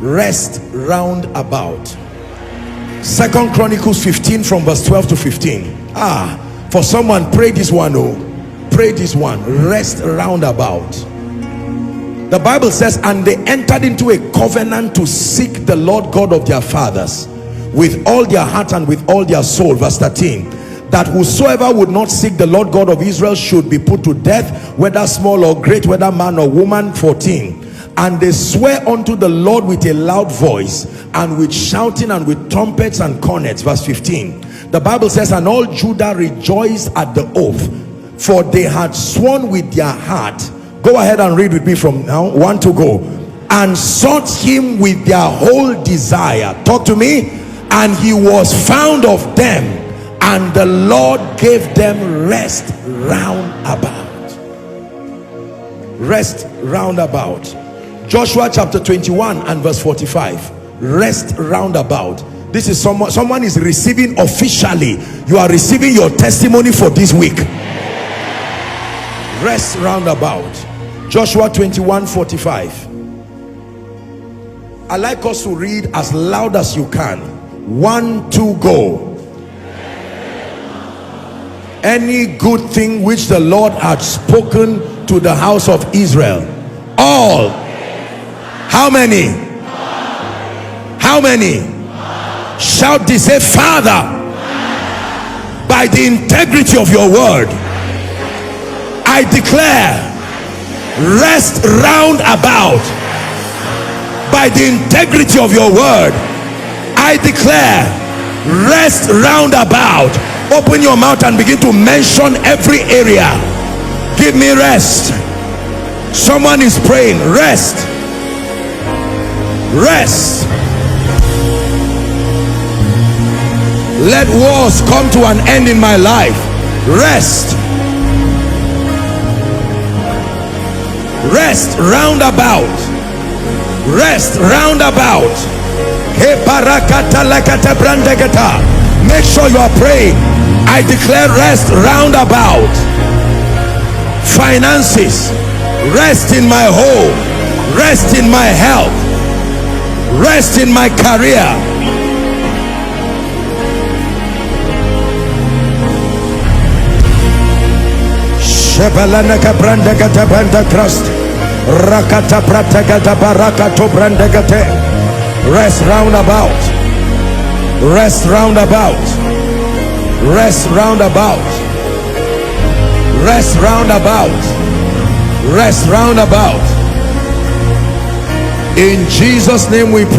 rest round about. 2 Chronicles 15 from verse 12 to 15. For someone, pray this one. Pray this one. Rest round about. The Bible says, and they entered into a covenant to seek the Lord God of their fathers with all their heart and with all their soul. Verse 13, that whosoever would not seek the Lord God of Israel should be put to death, whether small or great, whether man or woman. 14, and they swear unto the Lord with a loud voice, and with shouting, and with trumpets and cornets. Verse 15, the Bible says, and all Judah rejoiced at the oath, for they had sworn with their heart. Go ahead and read with me from now, 1 to go. And sought him with their whole desire. Talk to me. And he was found of them, and the Lord gave them rest round about. Rest round about. Joshua chapter 21 and verse 45. Rest round about. This is someone is receiving officially. You are receiving your testimony for this week. Rest round about. Joshua 21:45. I like us to read as loud as you can. 1, 2, go. Any good thing which the Lord had spoken to the house of Israel, all. How many? How many? Shout this, say, Father, by the integrity of your word, I declare rest round about. By the integrity of your word, I declare rest round about. Open your mouth and begin to mention every area. Give me rest. Someone is praying, rest, rest. Let wars come to an end in my life. Rest. Rest round about. Rest round about. Make sure you are praying. I declare rest round about. Finances, rest in my home, rest in my health, rest in my career. Rest round about. Rest round about. Rest round about. Rest round about. Rest round about. In Jesus' name we pray.